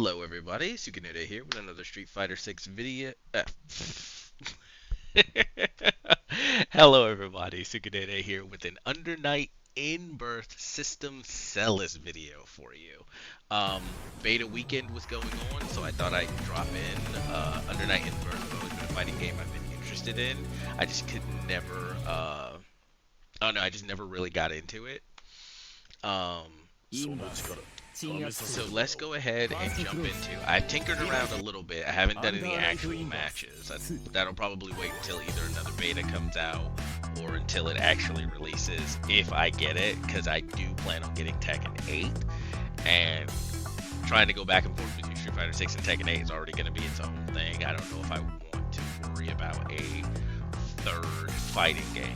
Hello everybody, Sukanode here with another Street Fighter 6 video. Hello everybody, Sukanode here with an UnderNight in-birth system Celes video for you. Beta weekend was going on, so I thought I'd drop in UnderNight in-birth. Always been a fighting game I've been interested in. I just could never, oh no, I just never really got into it. Um, so let's go ahead and jump into. I've tinkered around a little bit. I haven't done any actual matches. That'll probably wait until either another beta comes out or until it actually releases, if I get it, because I do plan on getting Tekken 8. And trying to go back and forth between Street Fighter 6 and Tekken 8 is already going to be its own thing. I don't know if I want to worry about a third fighting game.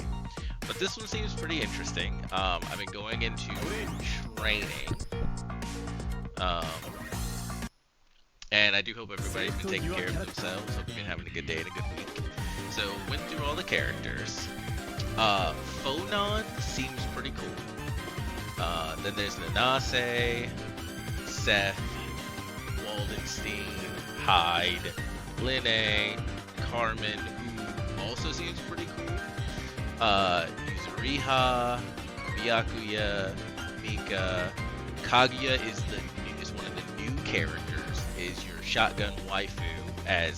But this one seems pretty interesting. I've been going into training. And I do hope everybody's been taking care of themselves. Hope you've been having a good day and a good week. So, went through all the characters. Phonon seems pretty cool. Then there's Nanase, Seth, Waldenstein, Hyde, Linne, Carmen, who also seems pretty cool. Yuzuriha, Byakuya, Mika. Kaguya is one of the new characters. Is your shotgun waifu, as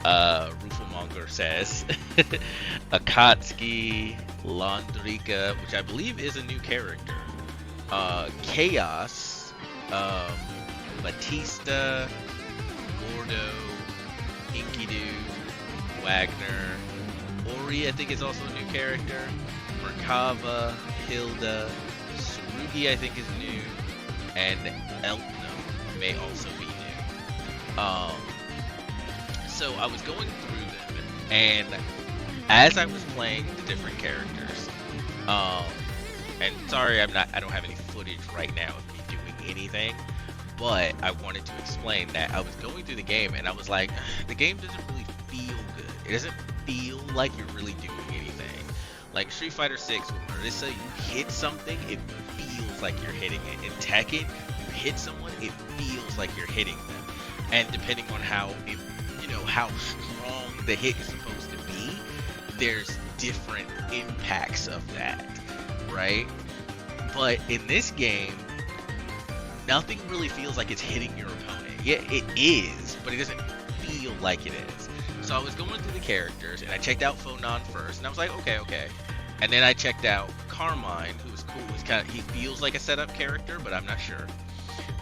Rufumonger says. Akatsuki, Landrika, which I believe is a new character. Chaos, Batista, Gordo, Enkidu, Wagner. Ori, I think, is also a new character. Merkava, Hilda, Tsurugi, I think, is new. And Eltnum may also be new. So I was going through them, and as I was playing the different characters, and sorry, I don't have any footage right now of me doing anything, but I wanted to explain that I was going through the game, and I was like, the game doesn't really feel good. It doesn't feel like you're really doing anything. Like Street Fighter 6, when Marissa, you hit something, it feels like you're hitting it. In Tekken, you hit someone, it feels like you're hitting them. And depending on how strong the hit is supposed to be, there's different impacts of that, right? But in this game, nothing really feels like it's hitting your opponent. Yeah, it is, but it doesn't feel like it is. So I was going through the characters, and I checked out Phonon first, and I was like, okay. And then I checked out Carmine, who was cool. He feels like a setup character, but I'm not sure.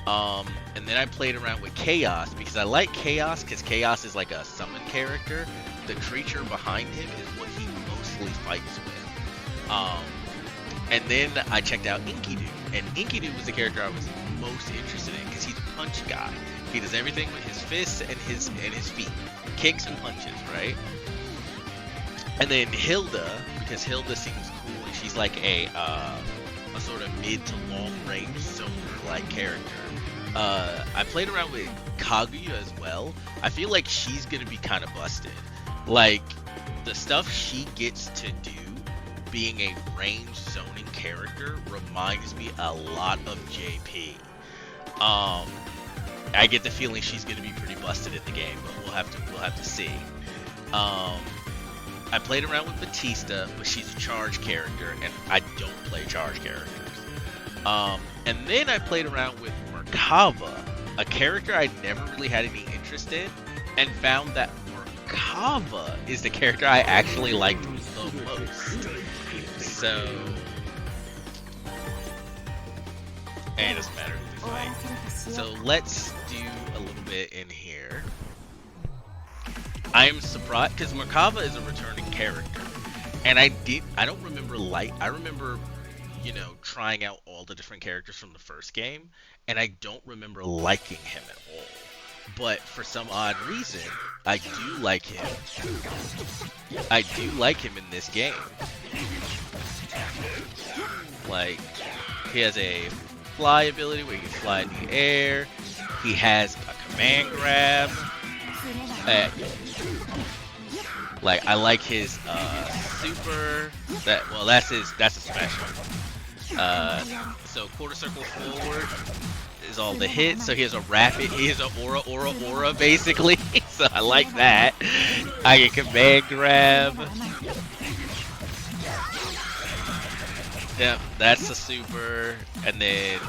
And then I played around with Chaos, because I like Chaos, because Chaos is like a summon character. The creature behind him is what he mostly fights with. And then I checked out Enkidu, and Enkidu was the character I was most interested in, because he's a punch guy. He does everything with his fists and his feet. Kicks and punches, right? And then Hilda, because Hilda seems cool, and she's like a sort of mid to long range zoner like character. I played around with Kaguya as well. I feel like she's gonna be kind of busted. Like, the stuff she gets to do being a range zoning character reminds me a lot of JP. I get the feeling she's going to be pretty busted in the game, but we'll have to see. I played around with Batista, but she's a charge character, and I don't play charge characters. And then I played around with Merkava, a character I never really had any interest in, and found that Merkava is the character I actually liked the most. So, and it doesn't matter who we fight. So let's do a little bit in here. I am surprised because Merkava is a returning character, and I don't remember I remember, trying out all the different characters from the first game, and I don't remember liking him at all. But for some odd reason, I do like him. I do like him in this game. Like, he has a fly ability where he can fly in the air. He has a command grab. Like, I like his super. That's a special. So quarter circle forward dodges all the hits, so he has a rapid, he has an aura basically. So I like that. I can command grab. Yep, that's a super, and then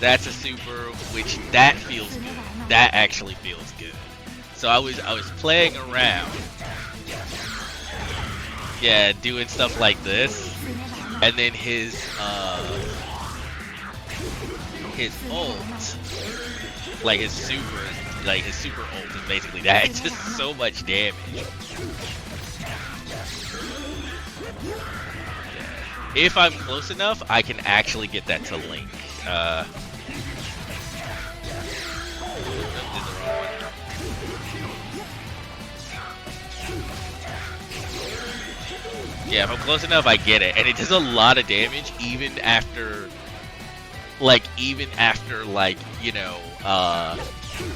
that's a super, which that feels good. That actually feels good. So I was playing around, yeah, doing stuff like this, and then his ult, like his super ult is basically that. It's just so much damage. If I'm close enough, I can actually get that to link. Yeah, if I'm close enough, I get it, and it does a lot of damage even after, like, you know,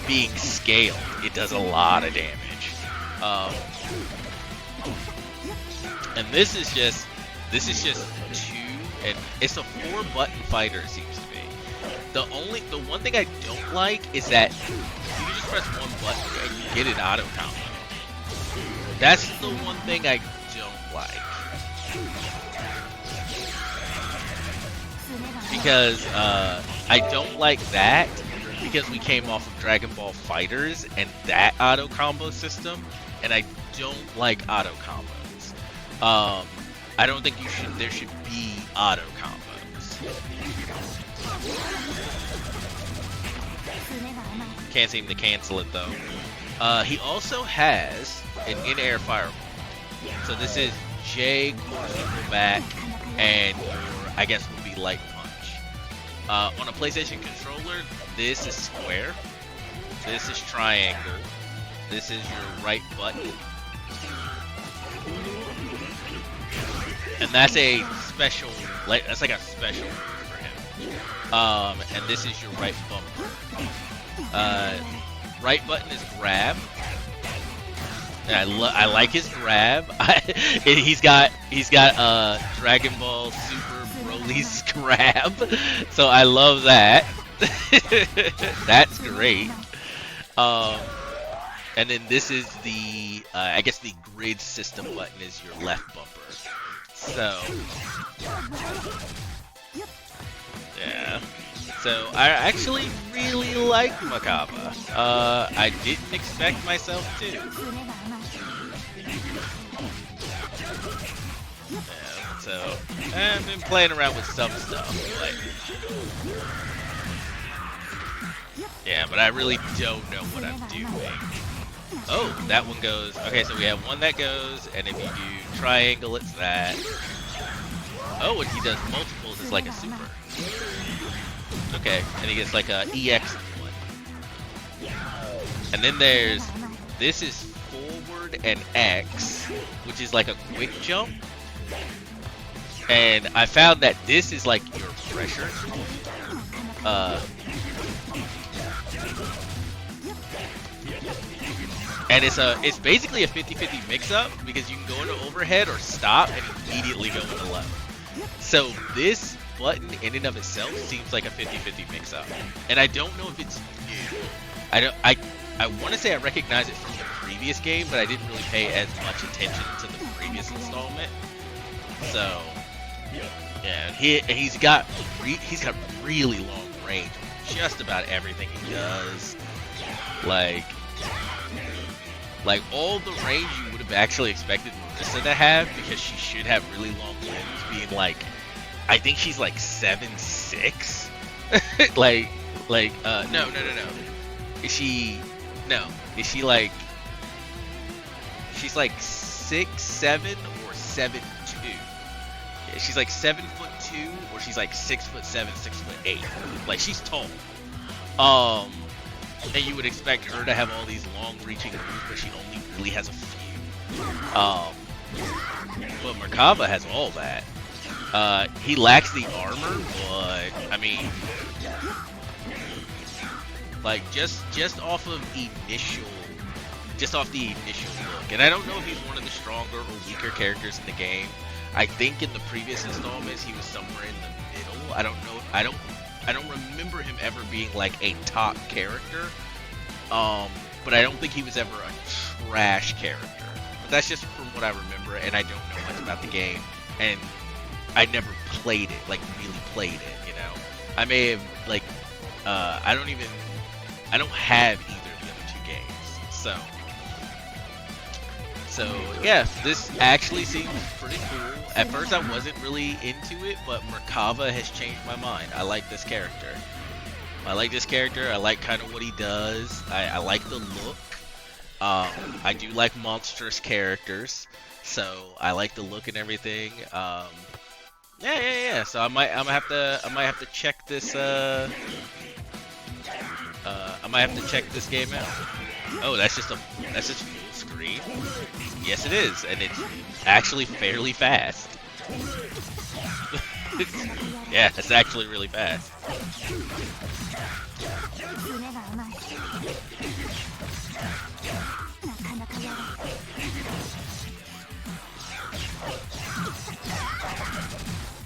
being scaled. It does a lot of damage. And this is just 2, and it's a 4-button fighter, it seems to be. The one thing I don't like is that you can just press one button and you get an auto combo. That's the one thing I don't like. Because I don't like that because we came off of Dragon Ball Fighters and that auto combo system, and I don't like auto combos. I don't think there should be auto combos. Can't seem to cancel it though. He also has an in-air fireball. So this is J, circle back, and your, I guess, would be light punch. On a PlayStation controller, this is square. This is triangle. This is your right button. And that's a special, that's like a special for him. And this is your right bumper. Right button is grab. And I like his grab. he's got Dragon Ball Super Broly's grab, so I love that. That's great. And then this is the I guess the grid system button is your left bumper. So yeah. So I actually really like Makaba. I didn't expect myself to. Yeah, so I've been playing around with some stuff, but yeah, but I really don't know what I'm doing. Oh, that one goes. Okay, so we have one that goes, and if you do triangle, it's that. Oh, and he does multiples, it's like a super. Okay, and he gets like a EX one. And then this is forward and X, which is like a quick jump. And I found that this is like your pressure. And it's basically a 50-50 mix-up because you can go into overhead or stop and immediately go into left. So this button in and of itself seems like a 50-50 mix-up, and I don't know if it's new. I want to say I recognize it from the previous game, but I didn't really pay as much attention to the previous installment. So yeah, he's got really long range on just about everything he does. Like all the range you would have actually expected Marissa to have, because she should have really long limbs, being like, I think she's like 7'6". No. Is she like, she's like 6'7" or 7'2"? Yeah, she's like 7'2", or she's like 6'7", 6'8". Like, she's tall. And you would expect her to have all these long-reaching moves, but she only really has a few. But Merkaba has all that. He lacks the armor, but I mean, like just off the initial look. And I don't know if he's one of the stronger or weaker characters in the game. I think in the previous installments he was somewhere in the middle. I don't know. I don't remember him ever being like a top character. But I don't think he was ever a trash character. But that's just from what I remember, and I don't know much about the game, and I never played it, like really played it, you know. I may have like, I don't have either of the other two games, so yeah, this actually seems pretty cool. At first I wasn't really into it, but Merkava has changed my mind. I like this character. I like kind of what he does. I like the look. I do like monstrous characters, so I like the look and everything. Yeah. So I might have to check this. I might have to check this game out. Oh, that's just full screen. Yes, it is, and it's actually fairly fast. Yeah, it's actually really fast.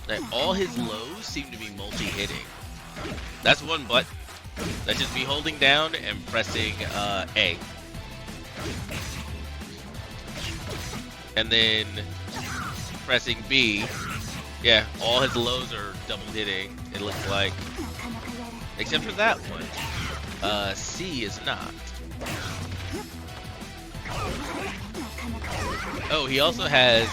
Like, all his lows seem to be multi-hitting. That's one button. That's just me holding down and pressing A. And then pressing B. Yeah, all his lows are double hitting, it looks like. Except for that one. C is not. Oh, he also has,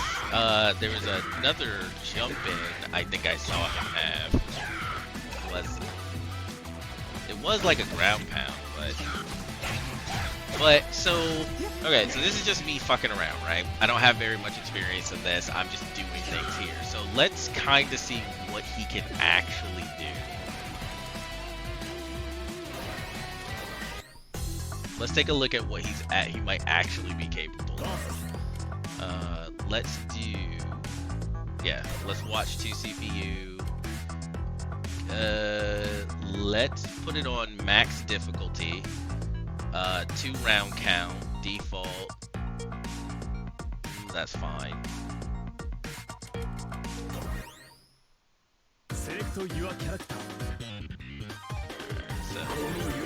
there was another jump in I think I saw him have. It was like a ground pound, so, okay, so this is just me fucking around, right? I don't have very much experience in this, I'm just doing things here. So let's kind of see what he can actually do. Let's take a look at what he might actually be capable of. Let's do, let's watch 2CPU. Let's put it on max difficulty. 2 round count, default. That's fine. So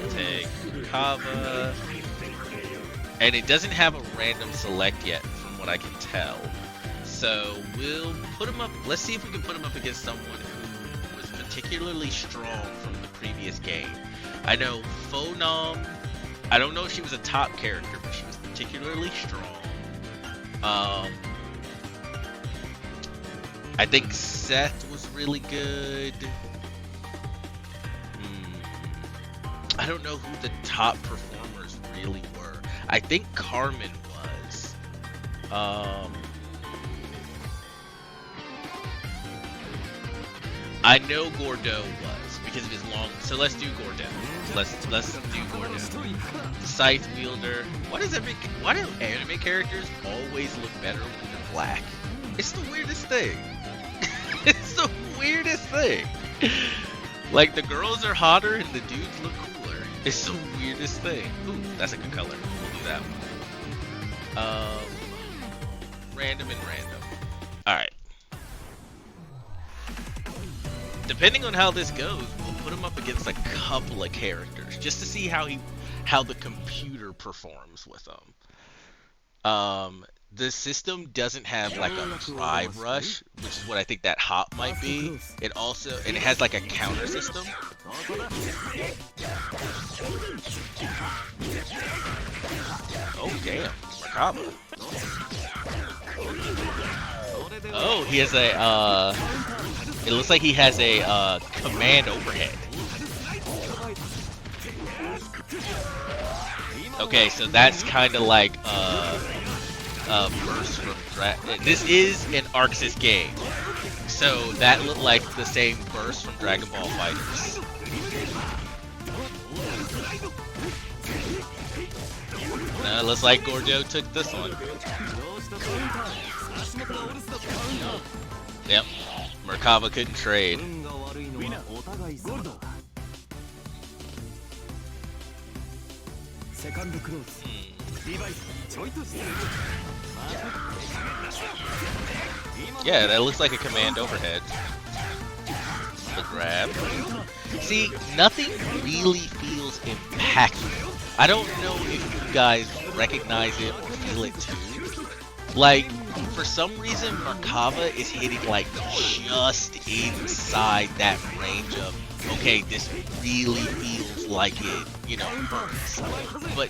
take Kava, and it doesn't have a random select yet, from what I can tell. So we'll put him up. Let's see if we can put him up against someone who was particularly strong from the previous game. I know Phonam. I don't know if she was a top character, but she was particularly strong. I think Seth was really good. I don't know who the top performers really were. I think Carmen was. I know Gordeau was because of his long. So let's do Gordeau. Let's do Gordeau. Scythe wielder. Why do anime characters always look better when they're black? It's the weirdest thing. It's the weirdest thing. Like, the girls are hotter and the dudes look cooler. It's the weirdest thing. Ooh, that's a good color. We'll do that one. Random and random. Alright. Depending on how this goes, we'll put him up against a couple of characters just to see how the computer performs with them. The system doesn't have like a drive rush, which is what I think that hop might be. It has like a counter system. Oh damn, Merkava. Oh, he has a it looks like he has a command overhead. Okay, so that's kind of like burst from this is an Arxis game, so that looked like the same burst from Dragon Ball FighterZ. Looks like Gordeau took this one. Yep, Merkava couldn't trade. Yeah, that looks like a command overhead. the grab. See, nothing really feels impactful. I don't know if you guys recognize it or feel it too. Like, for some reason, Merkava is hitting like just inside that range of, okay, this really feels like it, you know, hurts. But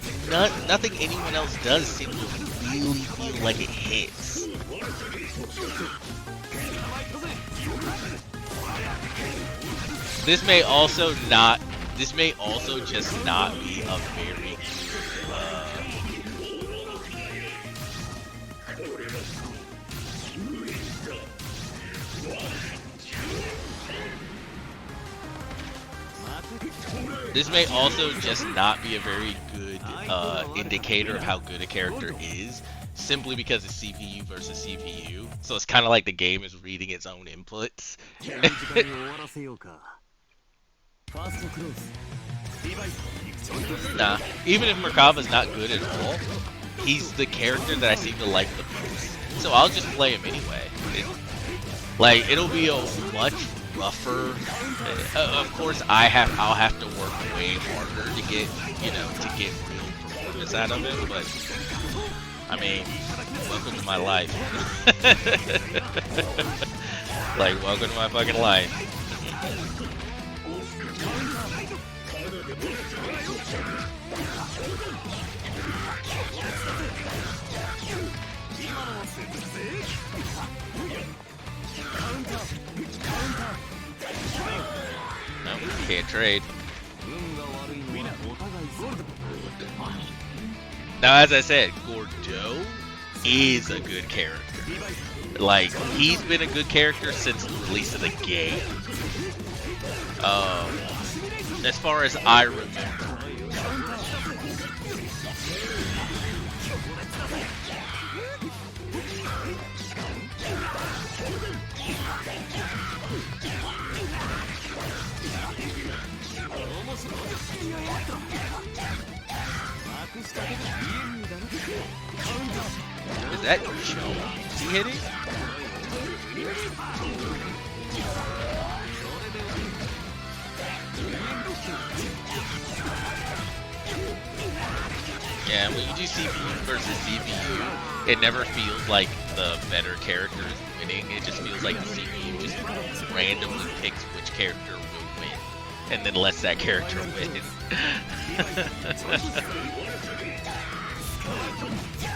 nothing anyone else does seems to really feel like it hits. This may also just not be a very this may also just not be a very good indicator of how good a character is, simply because it's CPU versus CPU. So it's kind of like the game is reading its own inputs. Nah, even if Merkava's not good at all, he's the character that I seem to like the most. So I'll just play him anyway. It'll be a much rougher. Of course, I'll have to work way harder to get, you know, to get real performance out of him. But I mean, welcome to my life. Like, welcome to my fucking life. No, can't trade. Now, as I said, Gordeau is a good character. Like, he's been a good character since the release of the game. As far as I remember. Is that Joe? Is he hitting? Yeah, when you do CPU versus CPU, it never feels like the better character is winning. It just feels like the CPU just randomly picks which character will win, and then lets that character win.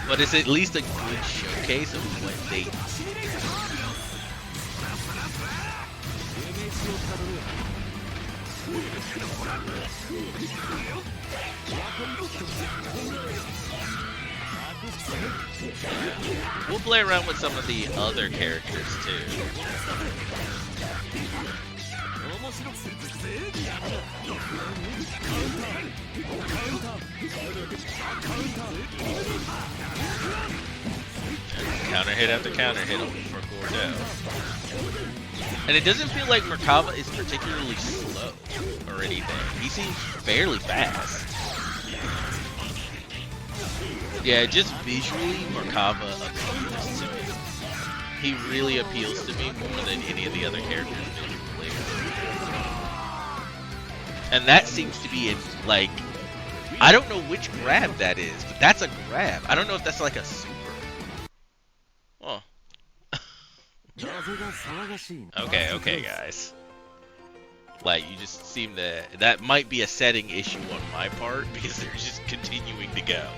But it's at least a good showcase of what they do. We'll play around with some of the other characters too. Counter hit after counter hit for Gordeau. And it doesn't feel like Merkava is particularly slow or anything. He seems fairly fast. Yeah, just visually, Merkava appeals to me. He really appeals to me more than any of the other characters visually. And that seems to be, like, I don't know which grab that is, but that's a grab. I don't know if that's like a super. Oh. Okay, guys. Like, you just seem to... That might be a setting issue on my part, because they're just continuing to go.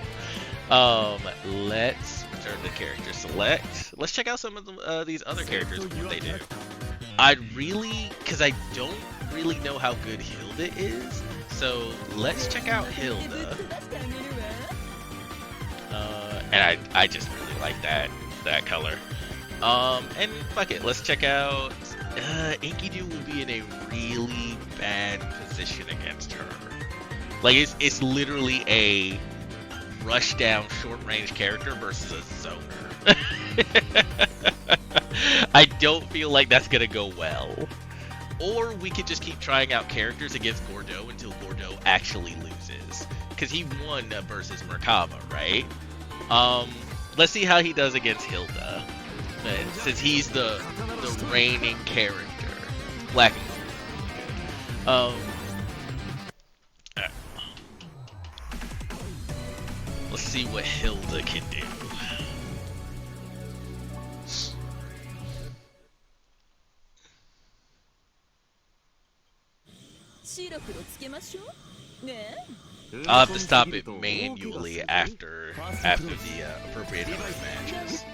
Let's return to character select. Let's check out some of these other characters and what they do. Because I don't really know how good Hilda is, so let's check out Hilda. And I just really like that color. And fuck it, let's check out Enkidu will be in a really bad position against her. Like, it's literally a rush down short range character versus a zoner. I don't feel like that's gonna go well. Or we could just keep trying out characters against Gordeau until Gordeau actually loses. Because he won versus Merkava, right? Let's see how he does against Hilda. Since he's the reigning character. Black and Um, let's see what Hilda can do. I'll have to stop it manually after the appropriate number of matches.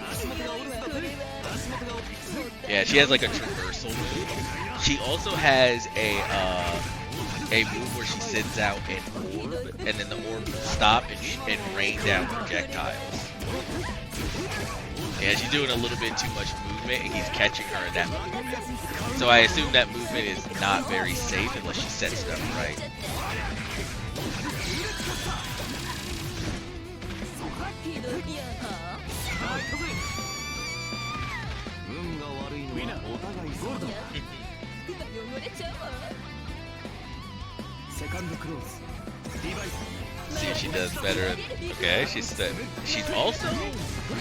Yeah, she has like a traversal move. She also has a move where she sends out an orb, and then the orb will stop and rain down projectiles. Yeah, she's doing a little bit too much movement, and he's catching her in that movement. So I assume that movement is not very safe unless she sets it up right. See if she does better. Okay, she's also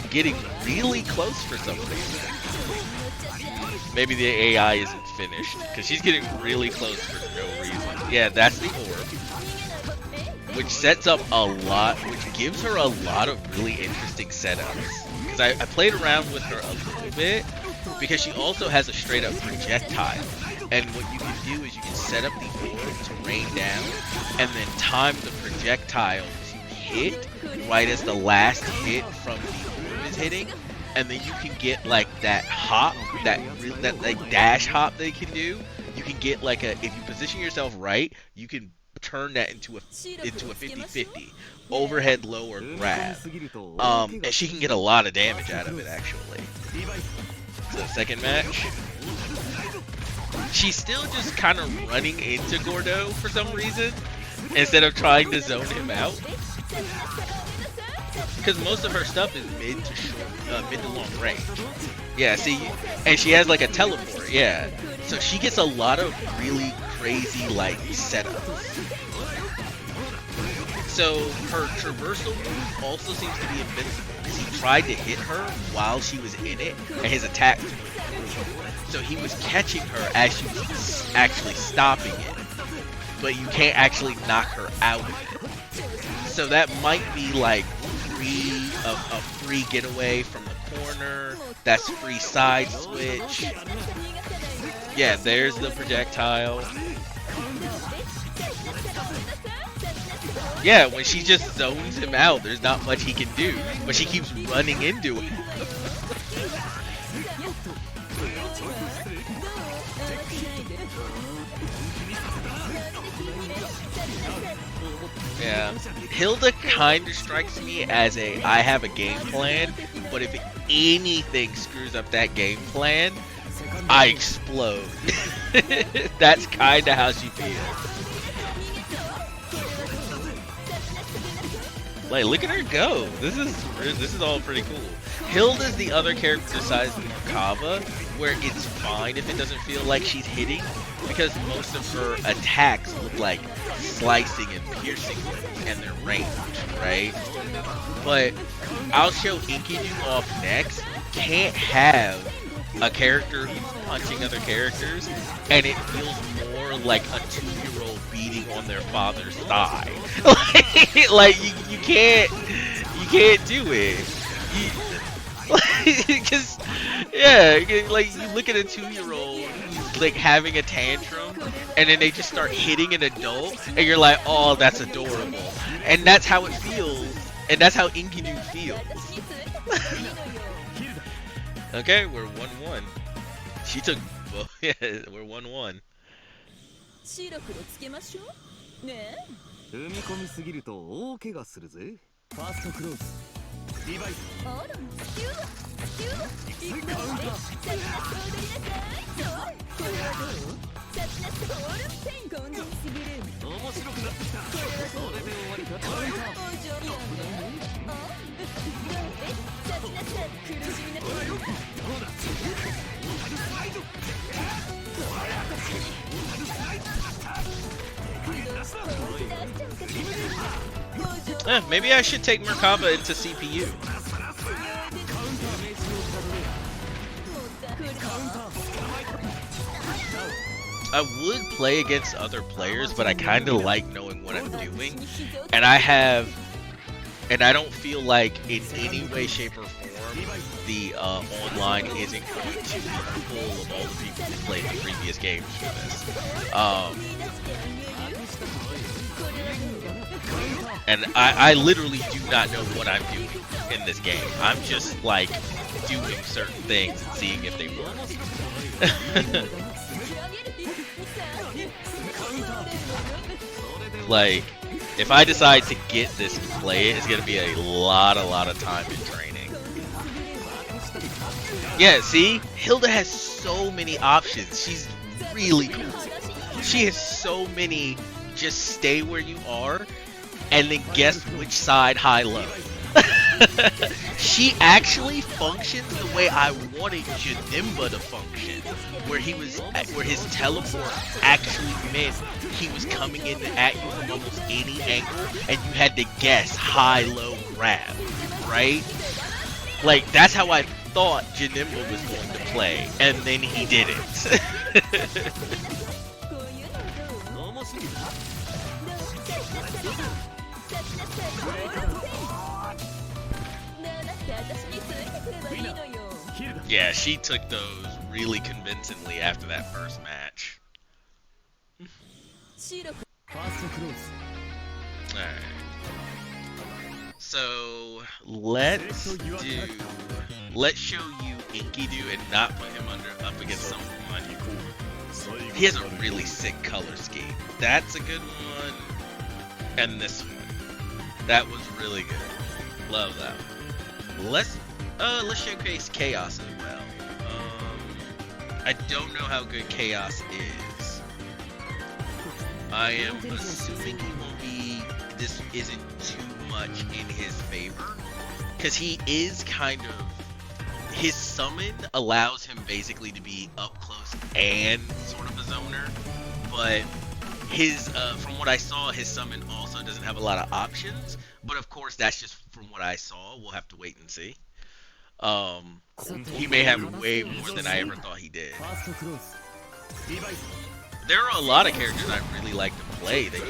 getting really close for some reason. Maybe the AI isn't finished because she's getting really close for no reason. Yeah, that's the orb, which sets up a lot, which gives her a lot of really interesting setups. Because I played around with her a little bit because she also has a straight up projectile. And what you can do is you can set up the orb to rain down and then time the projectile to hit right as the last hit from the orb is hitting. And then you can get like that hop, that like dash hop they can do. You can get like if you position yourself right, you can turn that into a 50-50 overhead low or grab. And she can get a lot of damage out of it actually. So second match. She's still just kind of running into Gordo for some reason instead of trying to zone him out. Because most of her stuff is mid to long range. Yeah, see, and she has like a teleport, yeah. So she gets a lot of really crazy like setups. So her traversal move also seems to be invincible because he tried to hit her while she was in it, and his attack took so he was catching her as she was actually stopping it, but you can't actually knock her out of it. So that might be like a free getaway from the corner. That's free side switch. Yeah, there's the projectile. Yeah, when she just zones him out, there's not much he can do, but she keeps running into it. Yeah, Hilda kind of strikes me as I have a game plan, but if anything screws up that game plan, I explode. That's kind of how she feels. Like, look at her go. This is all pretty cool. Hilda's the other character besides Merkava, where it's fine if it doesn't feel like she's hitting, because most of her attacks look like slicing and piercing and they're ranged, right? But I'll show Enkidu off next. Can't have a character who's punching other characters and it feels more like a 2-year-old beating on their father's thigh. like you can't do it. Because yeah, like you look at a 2-year-old who's like having a tantrum and then they just start hitting an adult and you're like, oh, that's adorable. And that's how it feels, and that's how Enkidu feels. Okay, we're 1-1. She took, well, yeah, we're 1-1. 踏み込みすぎると大怪我するぜ。ファーストクローズ。リバイス。あら、キュー、キュー、いくわね。さあ、踊りなさい。そう、これはどう？さすがスコール、天候にすぎる。面白くなってきた。これはどう？それで終わりか。お上品ね。あ、どうで？さすがさ、苦しみなさい。どうだ？サイド。Maybe I should take Merkava into CPU. I would play against other players, but I kind of like knowing what I'm doing, and I don't feel like in any way, shape, or form the online isn't going to be full of all the people who played the previous games for this. And I literally do not know what I'm doing in this game. I'm just like doing certain things and seeing if they work. Like, if I decide to get this and play it, it's gonna be a lot of time in training. Yeah, see? Hilda has so many options. She's really cool. She has so many just stay where you are and then guess which side high-low. She actually functions the way I wanted Janemba to function, where his teleport actually meant he was coming in at you from almost any angle, and you had to guess high-low grab, right? Like, that's how I thought Janemba was going to play, and then he didn't. Yeah, she took those really convincingly after that first match. Alright. So, let's show you Enkidu and not put him up against someone. He has a really sick color scheme. That's a good one. And this one. That was really good. Love that one. Let's showcase Chaos as well. I don't know how good Chaos is. I am assuming this isn't too much in his favor, because he is kind of, his summon allows him basically to be up close and sort of a zoner, but his from what I saw, his summon also doesn't have a lot of options, but of course that's just from what I saw. We'll have to wait and see. He may have way more than I ever thought he did. There are a lot of characters I really like to play. They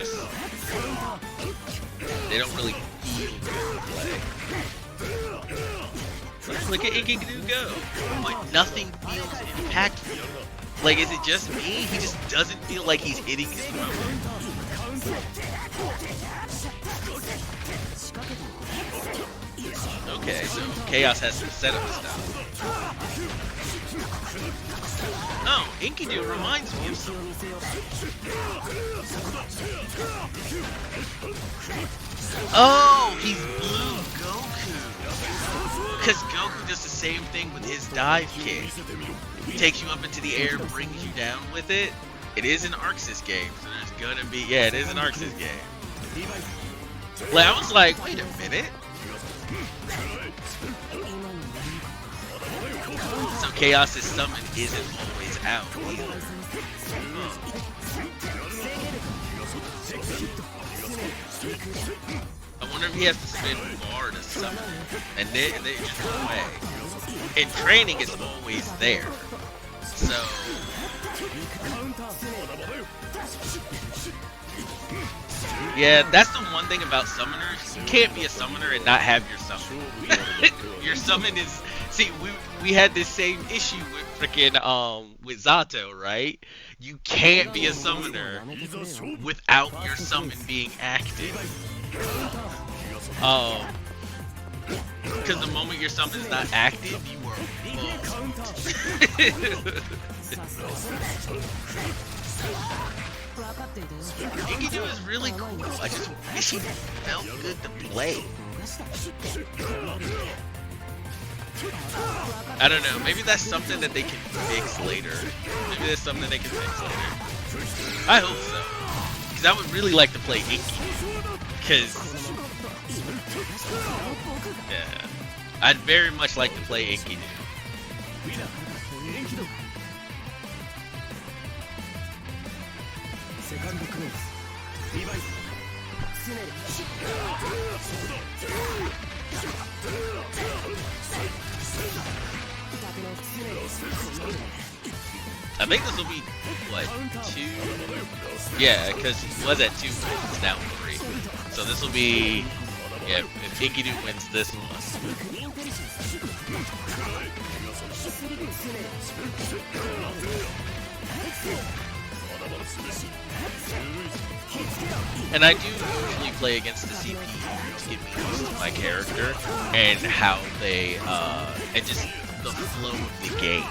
don't really feel good to play. Look at Enkidu go, but nothing feels impactful. Like, is it just me? He just doesn't feel like he's hitting his moment. Okay, so Chaos has some setup stuff. Oh, Enkidu reminds me of something. Oh, he's blue Goku. Because Goku does the same thing with his dive kick. He takes you up into the air, brings you down with it. It is an Arxis game, so there's gonna be, yeah, it is an Arxis game. Like, I was like, wait a minute. So Chaos's summon isn't always out either. I wonder if he has to spin bar to summon, and then it just goes away. In training, it's always there. So yeah, that's the one thing about summoners. You can't be a summoner and not have your summon. Your summon is, see, we had this same issue with freaking with Zato, right? You can't be a summoner without your summon being active. Because the moment your summon is not active, you are fucked. Enkidu is really cool. I just wish he felt good to play. I don't know. Maybe that's something that they can fix later. Maybe that's something they can fix later. I hope so. Because I would really like to play Enkidu. Because, yeah, I'd very much like to play Enkidu. I think this will be what, 2? Yeah, because he was at 2 wins, now 3. So this will be, yeah, if Enkidu wins this one. And I do usually play against the CPU to get me used to my character and how they, and just the flow of the game.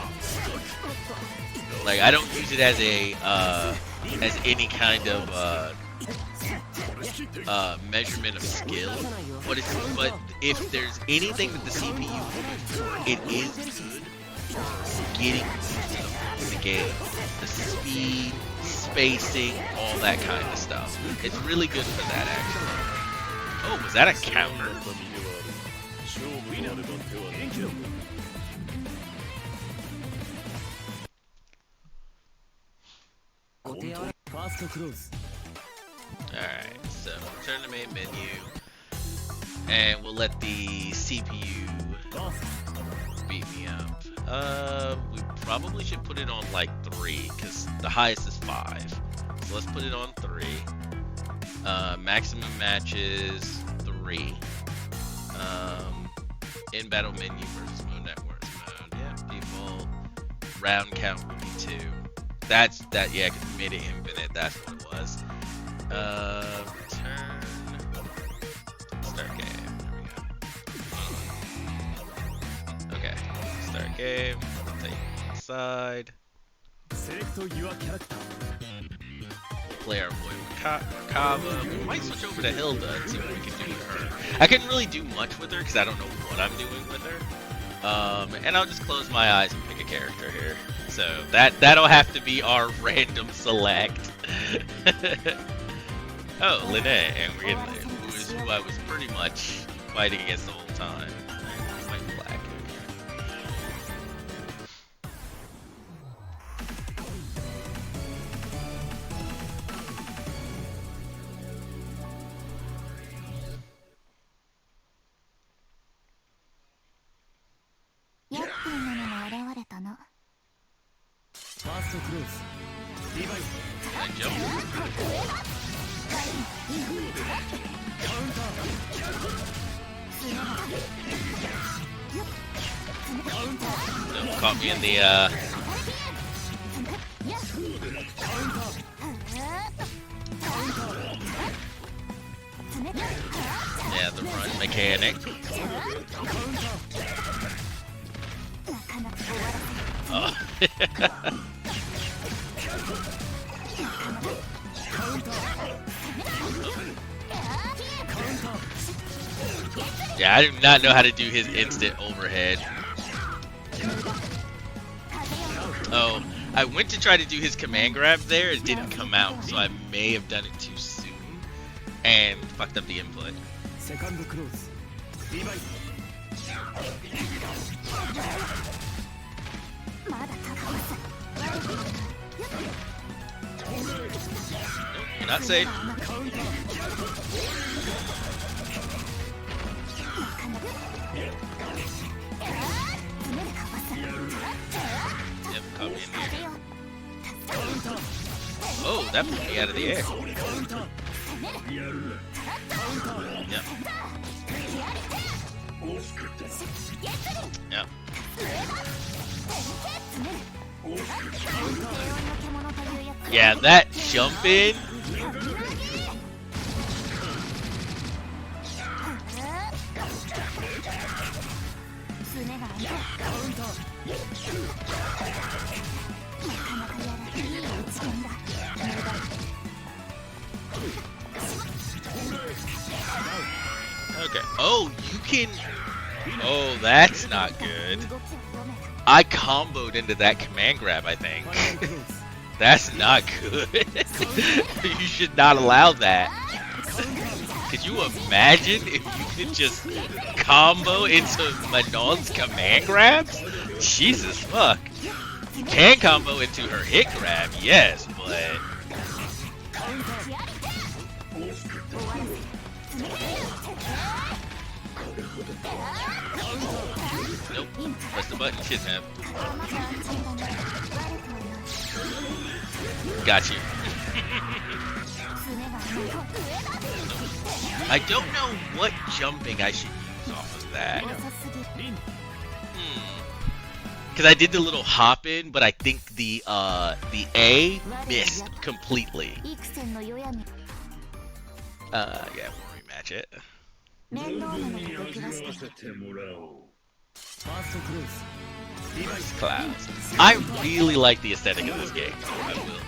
Like, I don't use it as a, as any kind of, measurement of skill. But if there's anything that the CPU will do, it is good for getting used to the game. The speed, spacing, all that kind of stuff. It's really good for that, actually. Oh, was that a counter? Alright, so return to main menu. And we'll let the CPU beat me up. We probably should put it on like 3, because the highest is 5. So let's put it on 3. Maximum matches 3. In battle menu versus mode networks mode. Yeah, people. Round count will be 2. Yeah, because we made it infinite. That's what it was. Return. Start game. There we go. Okay. Start game. Take it aside. Play our boy Makaba. We might switch over to Hilda and see what we can do with her. I couldn't really do much with her because I don't know what I'm doing with her. And I'll just close my eyes and pick a character here. So that'll have to be our random select. Oh, Linne, and we're getting who I was pretty much fighting against the whole time. White black. Caught me in the yeah, the run mechanic. Oh. Yeah, I do not know how to do his instant overhead. Oh, I went to try to do his command grab there, it didn't come out, so I may have done it too soon and fucked up the input. You're not safe. Yep, caught me in here. Oh, that put me out of the air. Yep. Yep. Yeah, that jump in. Okay. Oh, you can. Oh, that's not good. I comboed into that command grab, I think. That's not good. You should not allow that. Could you imagine if you could just combo into Manon's command grabs? Jesus fuck. You can combo into her hit grab, yes, but... Nope. Press the button, shit, man. Got you. I don't know what jumping I should use off of that. Because I did the little hop in, but I think the A missed completely. Yeah, we'll rematch it. Clouds. I really like the aesthetic of this game. I will.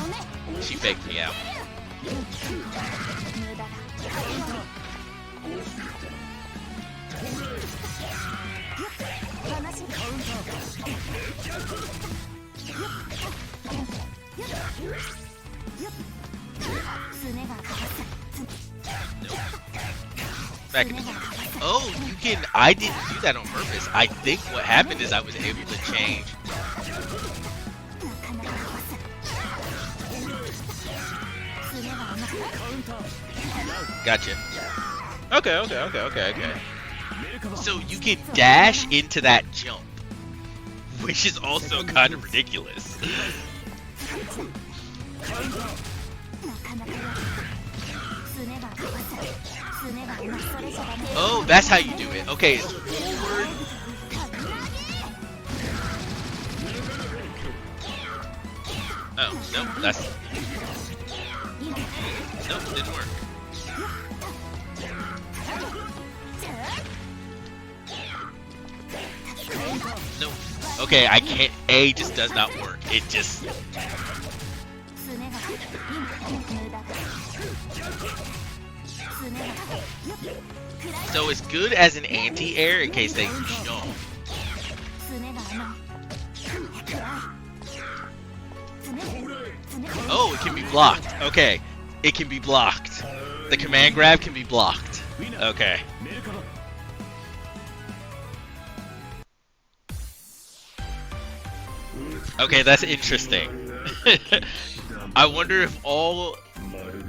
Oh. She faked me out. Back in the game. Oh, you can. I didn't do that on purpose. I think what happened is I was able to change. Gotcha. Okay. So you can dash into that jump, which is also kind of ridiculous. Oh, that's how you do it. Okay, it's forward. Oh, nope, that's... Nope, didn't work. Nope. Okay, I can't... A just does not work. It just... So it's good as an anti-air in case they jump. Oh, it can be blocked. Okay, it can be blocked. The command grab can be blocked. Okay. Okay, that's interesting. I wonder if all...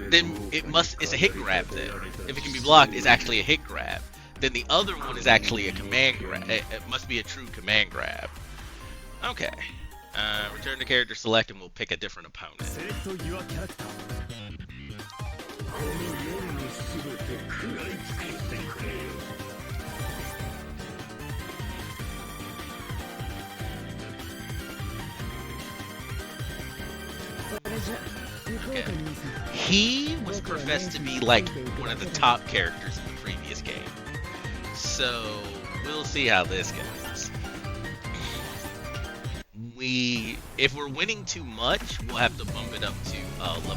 Then it's a hit grab then. If it can be blocked, it's actually a hit grab. Then the other one is actually a command grab. It must be a true command grab. Okay. Return to character select and we'll pick a different opponent. Okay. He was professed to be like one of the top characters in the previous game. So we'll see how this goes. If we're winning too much, we'll have to bump it up to level 4.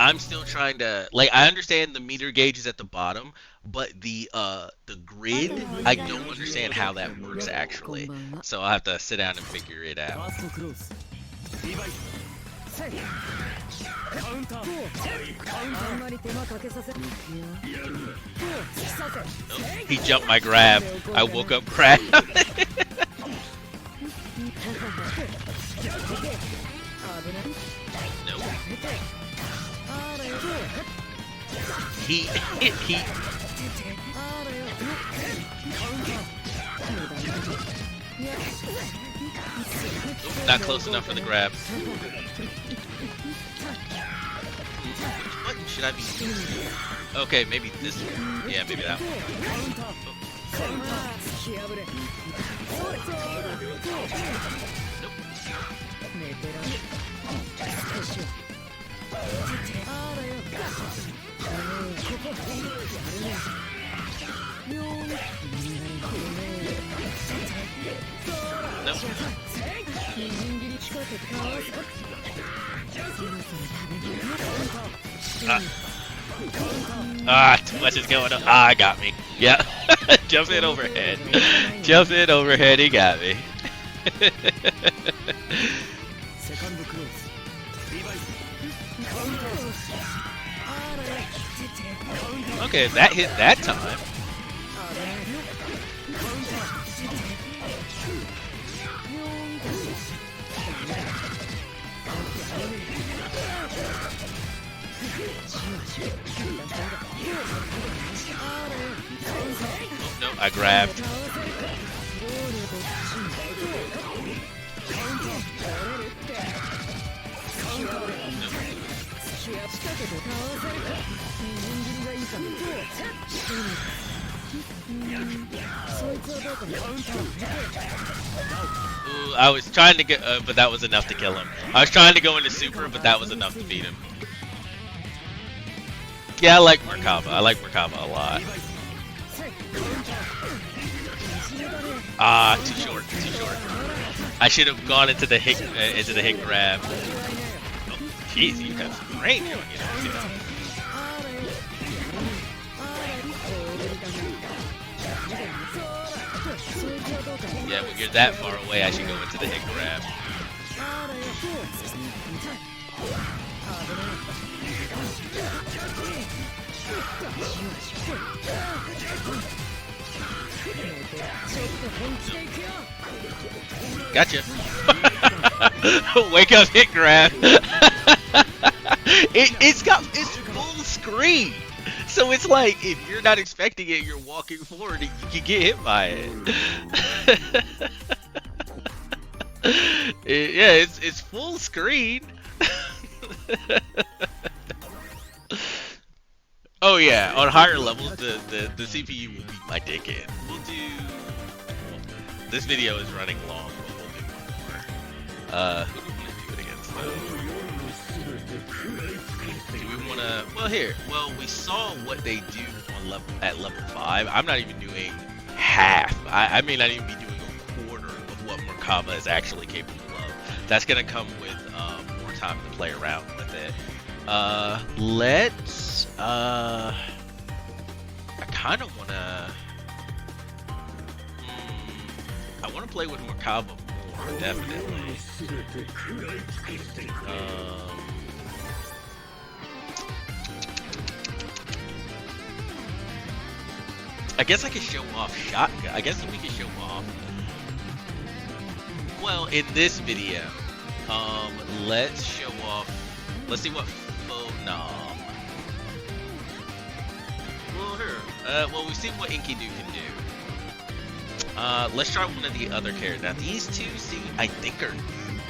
I'm still trying to, like, I understand the meter gauge is at the bottom, but the grid, I don't understand how that works actually. So I'll have to sit down and figure it out. Oh, he jumped my grab. I woke up crab. Nope. He not close enough for the grab. What should I be using? Okay, maybe this one. Yeah, maybe that one. Nope. Nope. Too much is going on. I got me. Yeah. Jump in overhead. Jump in overhead, he got me. Okay, that hit that time. Oh, no, I grabbed. Ooh, I was trying to get, but that was enough to kill him. I was trying to go into super, but that was enough to beat him. Yeah, I like Merkaba. I like Merkaba a lot. Ah, too short, too short. I should have gone into the hit grab. Oh, jeez, you have some range on you. Yeah, when you're that far away, I should go into the hit grab. Gotcha. Wake up, hit grab. It's full screen. So it's like, if you're not expecting it, you're walking forward and you can get hit by it. Yeah, it's full screen. Oh yeah, on higher levels, the CPU will beat my dick in. We'll do... This video is running long, but we'll do one more. Who do we want to do it against, though? Do we want to... Well, here. Well, we saw what they do on at level 5. I'm not even doing half. I may not even be doing a quarter of what Merkaba is actually capable of. That's going to come with more time to play around with it. Let's... I kind of want to... I want to play with Merkaba more, definitely. I guess I could show off shotgun. I guess we could show off. Well, in this video, let's show off. Let's see what Phonom. Well, here. Well, we've seen what Enkidu can do. Let's try one of the other characters. Now, these two I think are new.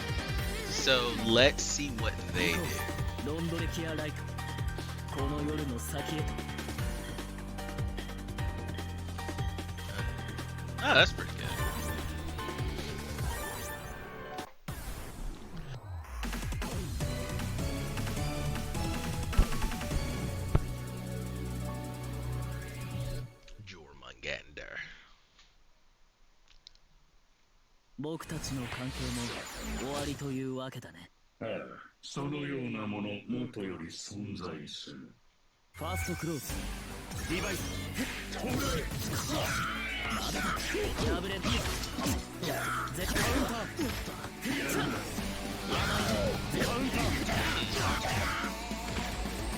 So let's see what they do. Oh, that's pretty good. Jormungandr. 僕たちの関係も終わりというわけだね。ああ、そのようなものもとより存在する。ファーストクローズ、リバイス、まだだ、破れた、絶対カウンター、カウンター、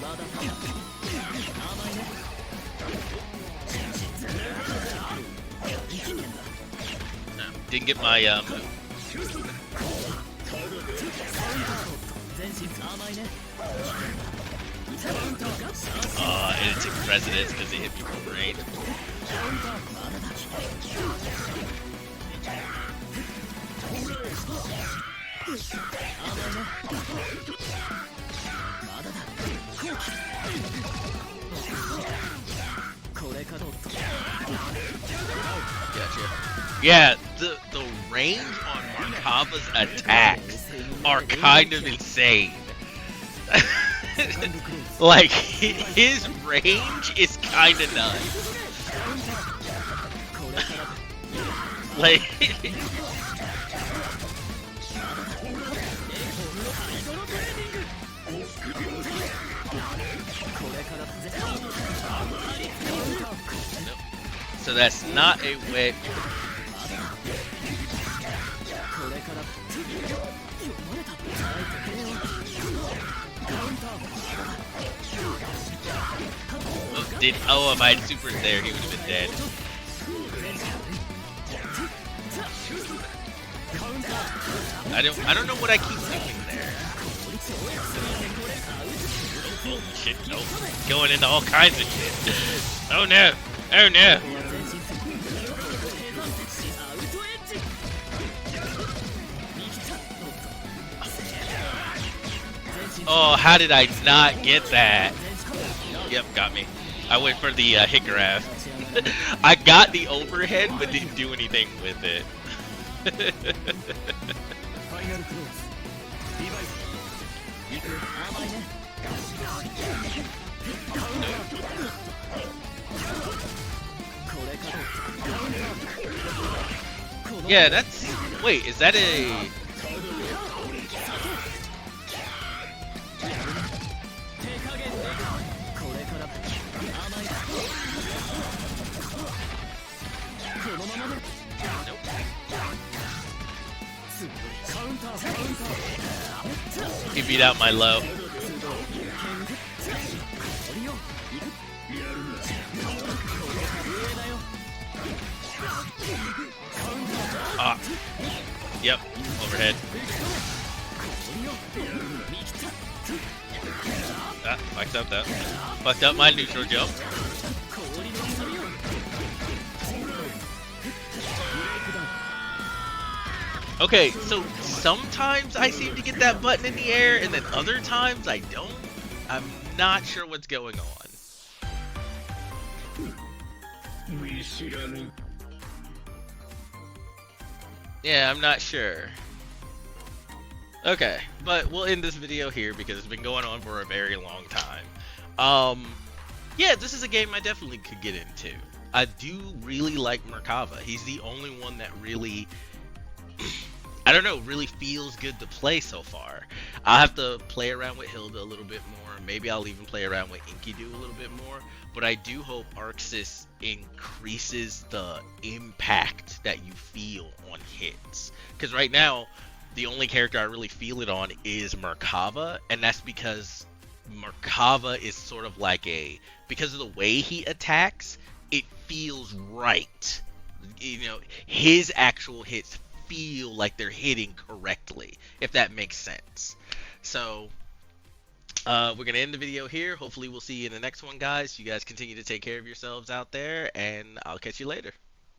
まだだ、甘いね。Didn't get my and it took precedence because it hit me from range. Gotcha. Yeah, the range on Merkaba's attacks are kind of insane. Like, his range is kind of nuts. Like... So that's not a way. Oh, if I had supers there, he would have been dead. I don't know what I keep doing there. Oh shit, no. Going into all kinds of shit. Oh no. Oh no. Oh, how did I not get that? Yep, got me. I went for the hit grab. I got the overhead, but didn't do anything with it. Yeah, that's... Wait, is that a... He beat out my low. Ah. Yep, overhead. Ah, fucked up that. Fucked up my neutral jump. Okay, so sometimes I seem to get that button in the air, and then other times I don't. I'm not sure what's going on. Yeah, I'm not sure. Okay, but we'll end this video here because it's been going on for a very long time. Yeah, this is a game I definitely could get into. I do really like Merkava. He's the only one that really... I don't know, really feels good to play so far. I'll have to play around with Hilda a little bit more. Maybe I'll even play around with Enkidu a little bit more. But I do hope Arxis increases the impact that you feel on hits. Because right now, the only character I really feel it on is Merkava. And that's because Merkava is sort of like a... Because of the way he attacks, it feels right. You know, his actual hits feel like they're hitting correctly, if that makes sense. So we're gonna end the video here. Hopefully we'll see you in the next one, guys. You guys continue to take care of yourselves out there, and I'll catch you later.